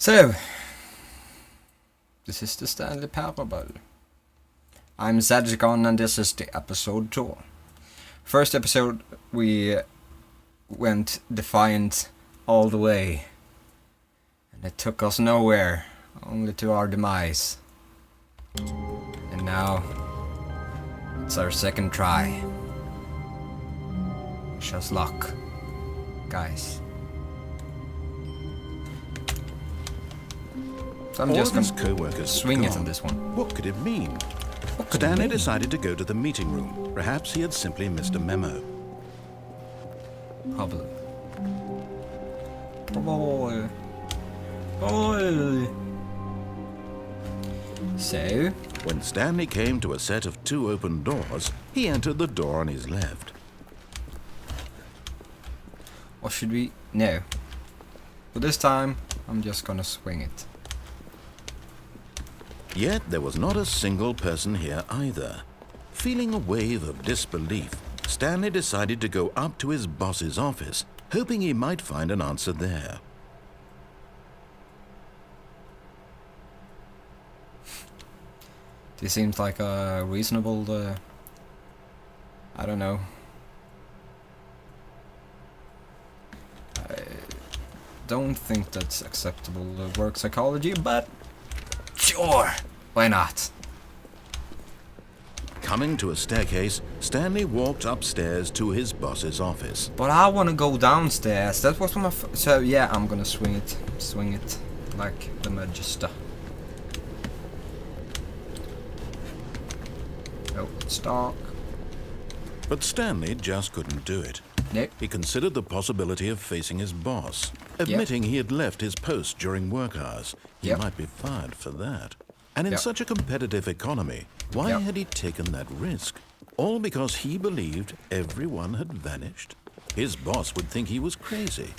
So, this is the Stanley Parable. I'm Zadgon and this is the episode 2. First episode we went defiant all the way. And it took us nowhere, only to our demise. And now, it's our second try. Wish us luck, guys. So I'm just his gonna co-workers swing it gone. on this one. What could it mean? What could it Stanley mean? decided to go to the meeting room. Perhaps he had simply missed a memo. Probably. Probably. So, When Stanley came to a set of 2 open doors, he entered the door on his left. what should we... No. But this time, I'm just gonna swing it. Yet there was not a single person here either. Feeling a wave of disbelief, Stanley decided to go up to his boss's office, hoping he might find an answer there. This seems like a reasonable... I don't know. I don't think that's acceptable work psychology, but sure, why not? Coming to a staircase, Stanley walked upstairs to his boss's office. But I want to go downstairs. That was my... So yeah, I'm gonna swing it. Swing it like the Magister. Oh, it's dark. But Stanley just couldn't do it. Nope. He considered the possibility of facing his boss, admitting he had left his post during work hours. He Yep. might be fired for that. And in Yep. such a competitive economy, why Yep. had he taken that risk? All because he believed everyone had vanished? His boss would think he was crazy.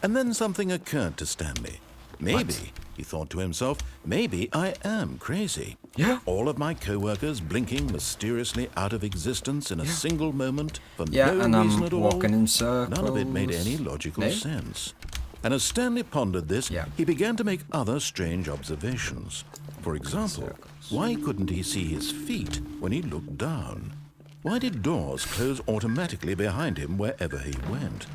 And then something occurred to Stanley. Maybe, he thought to himself, maybe I am crazy. Yeah. All of my co-workers blinking mysteriously out of existence in a single moment for Yeah, no and reason I'm at all. walking in circles. None of it made any logical No? sense. And as Stanley pondered this, Yeah. he began to make other strange observations. For example, Circles. why couldn't he see his feet when he looked down? Why did doors close automatically behind him wherever he went?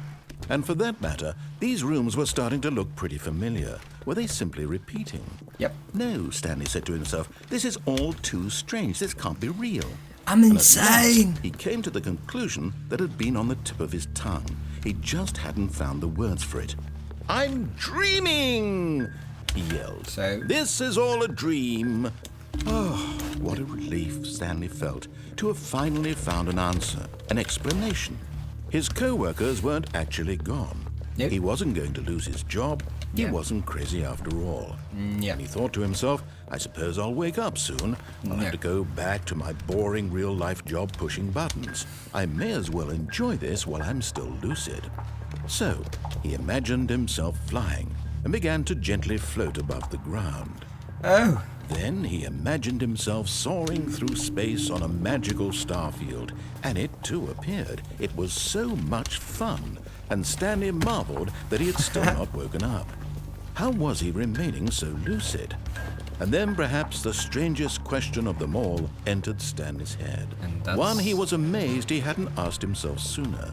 And for that matter, these rooms were starting to look pretty familiar. Were they simply repeating? Yep. No, Stanley said to himself, this is all too strange. This can't be real. I'm And at last, insane. he came to the conclusion that had been on the tip of his tongue. He just hadn't found the words for it. I'm dreaming, he yelled. So? This is all a dream. Oh, what a relief Stanley felt to have finally found an answer, an explanation. His co-workers weren't actually gone. Nope. He wasn't going to lose his job. He Yeah. wasn't crazy after all. Yeah. And he thought to himself, I suppose I'll wake up soon. I'll Yeah. have to go back to my boring real-life job pushing buttons. I may as well enjoy this while I'm still lucid. So, he imagined himself flying and began to gently float above the ground. Oh. Then he imagined himself soaring through space on a magical starfield, and it too appeared. It was so much fun, and Stanley marveled that he had still not woken up. How was he remaining so lucid? And then perhaps the strangest question of them all entered Stanley's head. And that's- One he was amazed he hadn't asked himself sooner.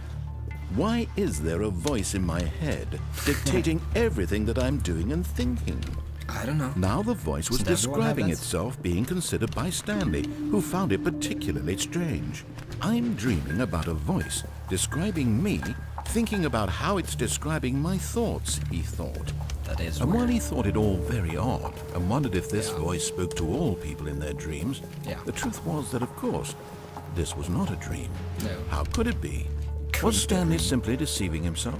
Why is there a voice in my head dictating everything that I'm doing and thinking? I don't know. Now the voice was Doesn't everyone have describing that? itself being considered by Stanley, who found it particularly strange. I'm dreaming about a voice describing me, thinking about how it's describing my thoughts, he thought. That is And while weird. he thought it all very odd and wondered if this voice spoke to all people in their dreams, Yeah. the truth was that, of course, this was not a dream. No. How could it be? Couldn't Was be. Stanley simply deceiving himself?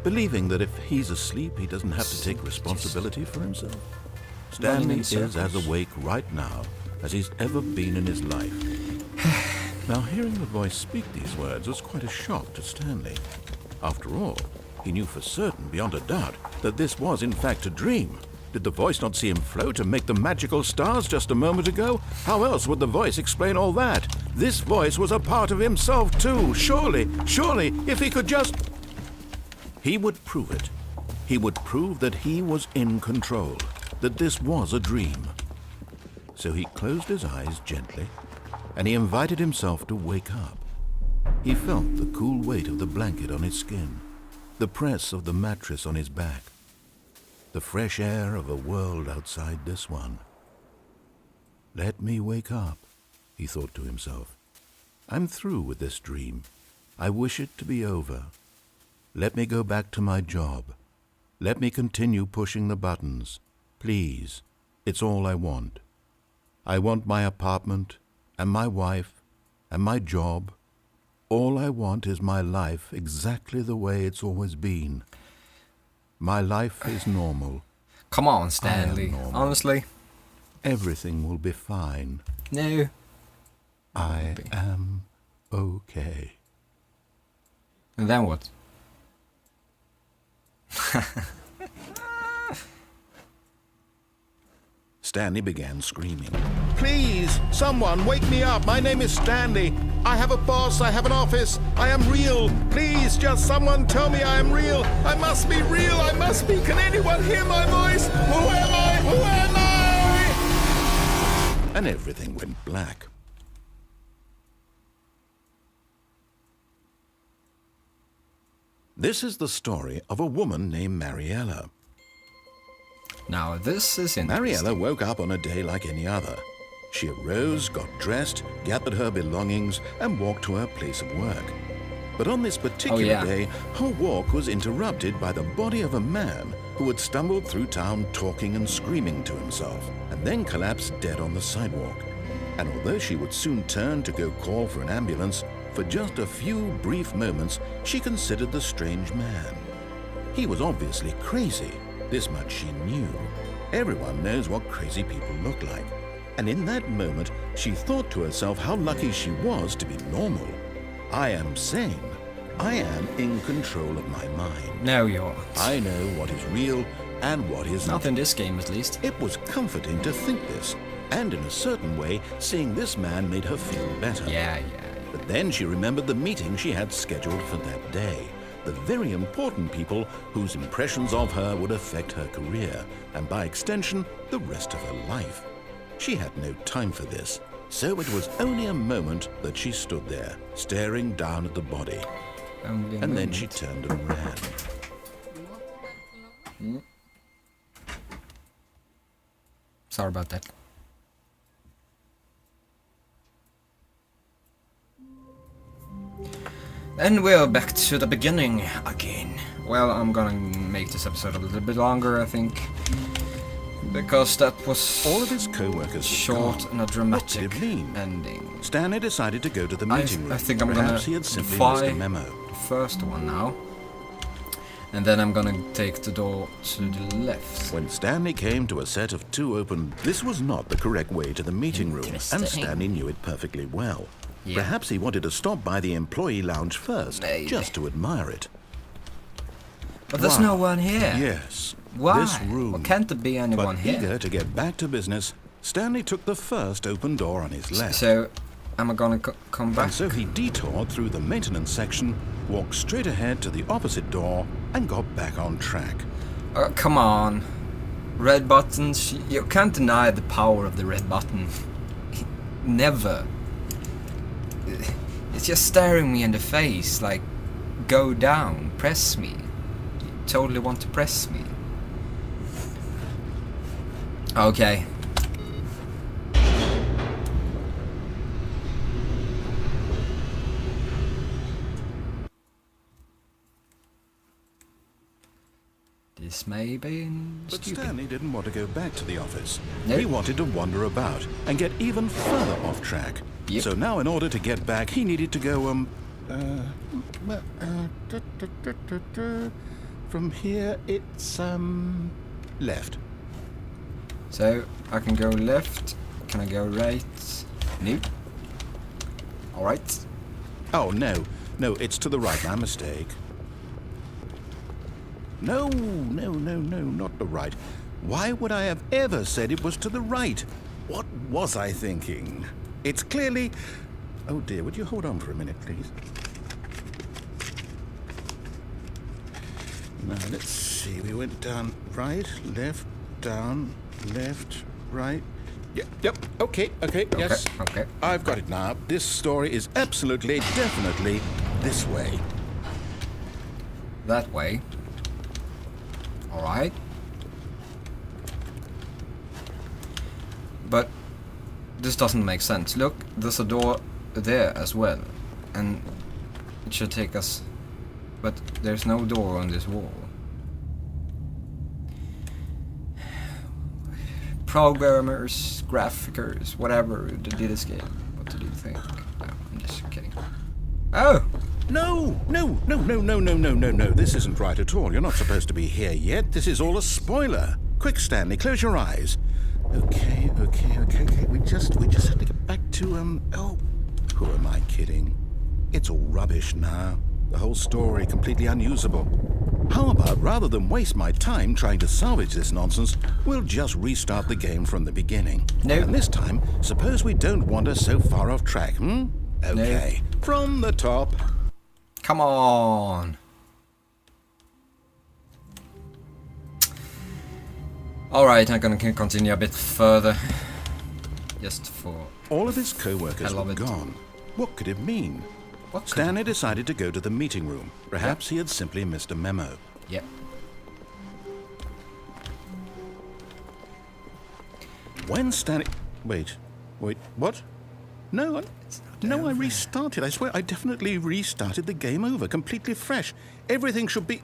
Believing that if he's asleep, he doesn't have to take responsibility for himself? Stanley is as awake right now as he's ever been in his life. Now, hearing the voice speak these words was quite a shock to Stanley. After all, he knew for certain, beyond a doubt, that this was in fact a dream. Did the voice not see him float and make the magical stars just a moment ago? How else would the voice explain all that? This voice was a part of himself too. Surely, if he could just... He would prove it. He would prove that he was in control. that this was a dream. So he closed his eyes gently, and he invited himself to wake up. He felt the cool weight of the blanket on his skin, the press of the mattress on his back, the fresh air of a world outside this one. Let me wake up, he thought to himself. I'm through with this dream. I wish it to be over. Let me go back to my job. Let me continue pushing the buttons. Please, it's all I want. I want my apartment, and my wife, and my job. All I want is my life exactly the way it's always been. My life is normal. Come on, Stanley. Honestly. Everything will be fine. No. I am okay. And then what? Stanley began screaming. Please, someone, wake me up. My name is Stanley. I have a boss. I have an office. I am real. Please, just someone tell me I am real. I must be real. I must be. Can anyone hear my voice? Who am I? Who am I? And everything went black. This is the story of a woman named Mariella. Now this is interesting. Mariella woke up on a day like any other. She arose, got dressed, gathered her belongings, and walked to her place of work. But on this particular day, her walk was interrupted by the body of a man who had stumbled through town talking and screaming to himself, and then collapsed dead on the sidewalk. And although she would soon turn to go call for an ambulance, for just a few brief moments, she considered the strange man. He was obviously crazy. This much she knew. Everyone knows what crazy people look like. And in that moment, she thought to herself how lucky she was to be normal. I am sane. I am in control of my mind. No, you aren't. I know what is real and what isn't. Not in this game, at least. It was comforting to think this. And in a certain way, seeing this man made her feel better. Yeah. But then she remembered the meeting she had scheduled for that day. The very important people whose impressions of her would affect her career, and by extension, the rest of her life. She had no time for this, so it was only a moment that she stood there, staring down at the body. And then she turned and ran. Sorry about that. And we're back to the beginning again. Well, I'm gonna make this episode a little bit longer, I think, because that was all of his co-workers short and a dramatic ending. Stanley decided to go to the meeting room. I think I'm gonna he had simply missed a memo. The first one now, and then I'm gonna take the door to the left. When Stanley came to a set of two open, this was not the correct way to the meeting room, and Stanley knew it perfectly well. Yeah. Perhaps he wanted to stop by the employee lounge first, just to admire it. But there's no one here. Yes. Why? This room. Well, can't there be anyone here? Eager to get back to business, Stanley took the first open door on his left. So, am I gonna come back? And so he detoured through the maintenance section, walked straight ahead to the opposite door, and got back on track. Come on. Red buttons, you can't deny the power of the red button. Never. It's just staring me in the face, like, go down, press me. You totally want to press me. Okay. This may be But stupid. Stanley didn't want to go back to the office. Nope. He wanted to wander about and get even further off track. Yep. So now in order to get back, he needed to go, from here it's, left. So, I can go left. Can I go right? No. Alright. Oh, no, it's to the right, my mistake. No, not the right. Why would I have ever said it was to the right? What was I thinking? It's clearly... Oh dear, would you hold on for a minute, please? Now, let's see, we went down right, left, down, left, right. Yep. Okay. Yes. Okay. I've got it now. This story is absolutely, definitely this way. That way. Alright. But this doesn't make sense. Look, there's a door there as well. And it should take us... But there's no door on this wall. Programmers, graphicers, whatever did this game. What did you think? No, I'm just kidding. Oh! No. This isn't right at all. You're not supposed to be here yet. This is all a spoiler. Quick, Stanley, close your eyes. Okay. We just have to get back to, oh, who am I kidding? It's all rubbish now. The whole story completely unusable. How about, rather than waste my time trying to salvage this nonsense, we'll just restart the game from the beginning. No. And this time, suppose we don't wander so far off track, Okay. No. From the top. Come on. Alright, I'm gonna continue a bit further. Just for... All of his co-workers were gone. What could it mean? Stanley decided to go to the meeting room. Perhaps he had simply missed a memo. Yep. When Stanley... Wait, what? No, I restarted. I swear, I definitely restarted the game over, completely fresh. Everything should be...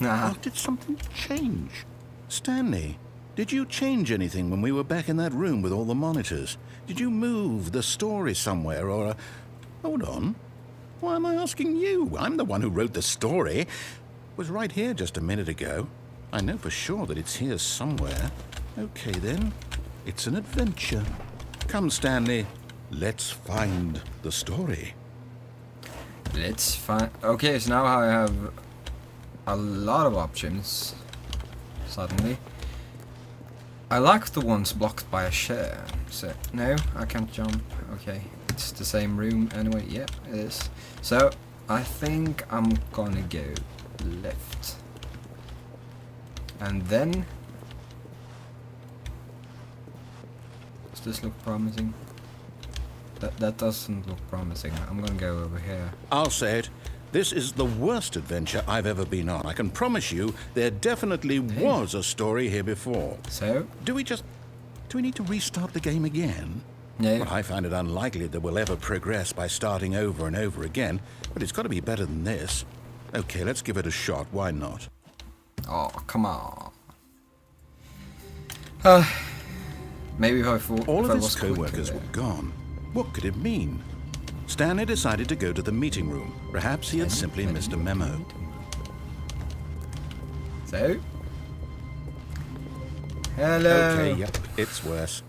Or did something change? Stanley, did you change anything when we were back in that room with all the monitors? Did you move the story somewhere, or... Hold on. Why am I asking you? I'm the one who wrote the story. It was right here just a minute ago. I know for sure that it's here somewhere. Okay, then. It's an adventure. Come, Stanley. Let's find the story. Let's find... Okay, so now I have a lot of options. Suddenly. I like the ones blocked by a chair. So, no, I can't jump. Okay, it's the same room anyway. Yeah, it is. So, I think I'm gonna go left. And then... Does this look promising? That doesn't look promising. I'm gonna go over here. I'll say it. This is the worst adventure I've ever been on. I can promise you there definitely was a story here before. So? Do we need to restart the game again? No. Well, I find it unlikely that we'll ever progress by starting over and over again, but it's got to be better than this. Okay, let's give it a shot. Why not? Oh, come on. Maybe if I All if of I his was co-workers were gone. What could it mean? Stanley decided to go to the meeting room. Perhaps he had simply missed a memo. So? Hello. Okay, yep, it's worse.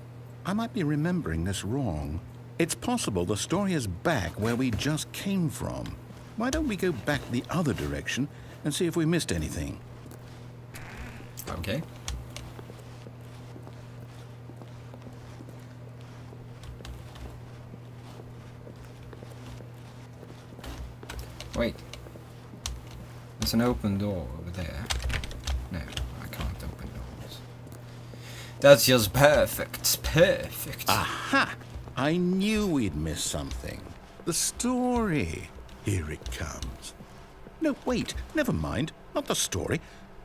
I might be remembering this wrong. It's possible the story is back where we just came from. Why don't we go back the other direction and see if we missed anything? Okay. Wait. There's an open door over there. No, I can't open doors. That's just perfect. It's perfect. Aha! I knew we'd miss something. The story. Here it comes. No, wait. Never mind. Not the story.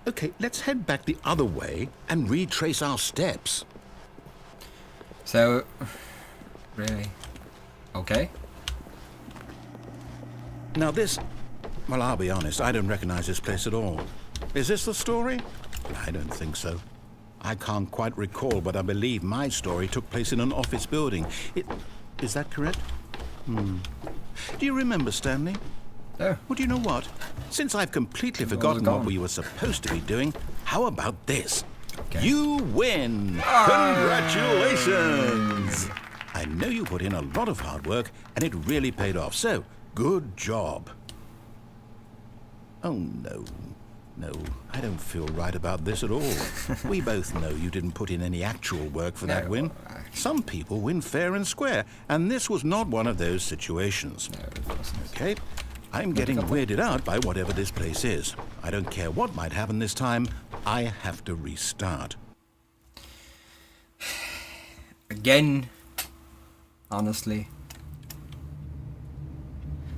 Okay, let's head back the other way and retrace our steps. So, really? Okay. Now this... Well, I'll be honest, I don't recognize this place at all. Is this the story? I don't think so. I can't quite recall, but I believe my story took place in an office building. Is that correct? Do you remember, Stanley? No. Well, do you know what? Since I've completely forgotten what we were supposed to be doing, how about this? Okay. You win! Congratulations! I know you put in a lot of hard work, and it really paid off, so good job. Oh, no. No, I don't feel right about this at all. We both know you didn't put in any actual work for that win. Some people win fair and square, and this was not one of those situations. No, it wasn't. Okay, I'm getting weirded out by whatever this place is. I don't care what might happen this time. I have to restart. Again. Honestly.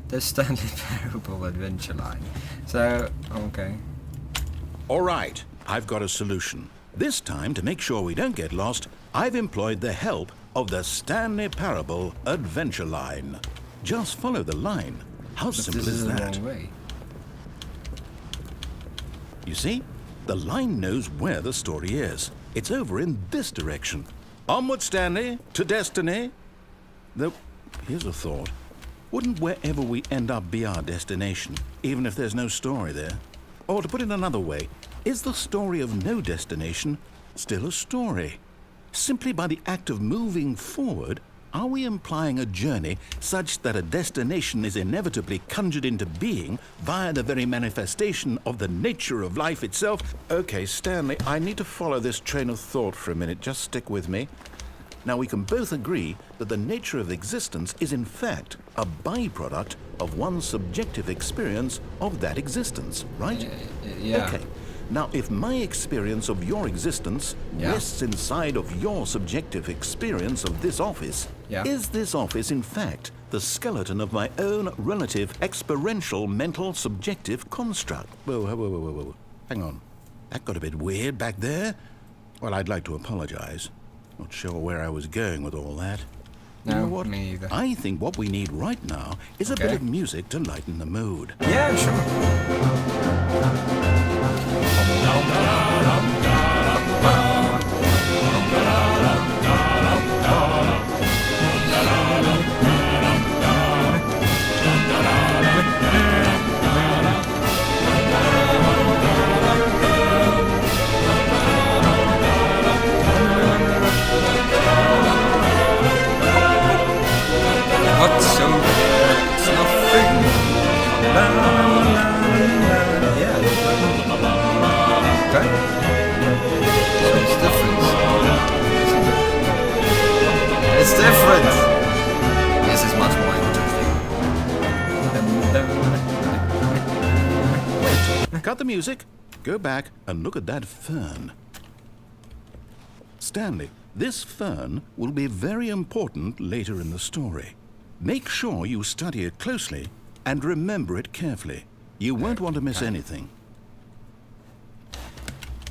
The Stanley Parable adventure line. So, okay. All right, I've got a solution. This time, to make sure we don't get lost, I've employed the help of the Stanley Parable adventure line. Just follow the line. How simple This is the that? wrong way. You see? The line knows where the story is. It's over in this direction. Onward, Stanley, to destiny. Though, here's a thought. Wouldn't wherever we end up be our destination, even if there's no story there? Or to put it another way, is the story of no destination still a story? Simply by the act of moving forward, are we implying a journey such that a destination is inevitably conjured into being via the very manifestation of the nature of life itself? Okay, Stanley, I need to follow this train of thought for a minute. Just stick with me. Now, we can both agree that the nature of existence is in fact a byproduct of one's subjective experience of that existence, right? Yeah. Okay. Now, if my experience of your existence rests inside of your subjective experience of this office, is this office in fact the skeleton of my own relative experiential mental subjective construct? Whoa. Hang on. That got a bit weird back there. Well, I'd like to apologize. Not sure where I was going with all that. No, you know what? me either. I think what we need right now is a bit of music to lighten the mood. Yeah, sure. What's so it's nothing. La, la, la, la. Yeah. Okay. So it's different. It's different. This is much more interesting. Wait, cut the music. Go back and look at that fern. Stanley, this fern will be very important later in the story. Make sure you study it closely and remember it carefully. You won't want to miss anything.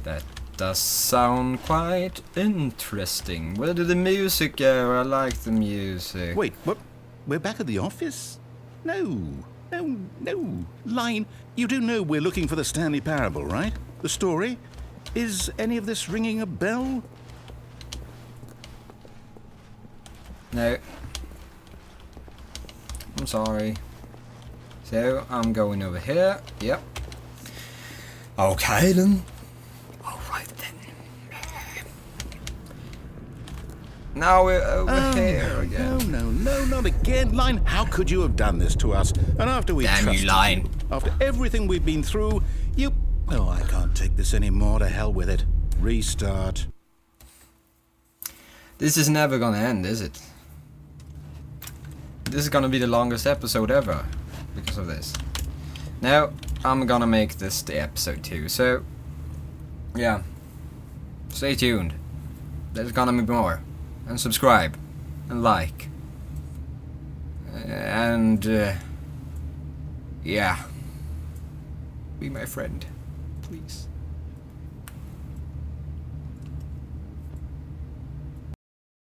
That does sound quite interesting. Where did the music go? I like the music. Wait, what? We're back at the office? No. Line, you do know we're looking for the Stanley Parable, right? The story? Is any of this ringing a bell? No. I'm sorry. So, I'm going over here. Yep. Okay then. Alright then. Now we're over here again. No, not again. Line, how could you have done this to us? And after we Damn you, Line. After everything we've been through, you... Oh, I can't take this anymore. To hell with it. Restart. This is never gonna end, is it? This is gonna be the longest episode ever because of this. Now, I'm gonna make this the episode 2, so yeah. Stay tuned. There's gonna be more. And subscribe. And like. And yeah. Be my friend. Please.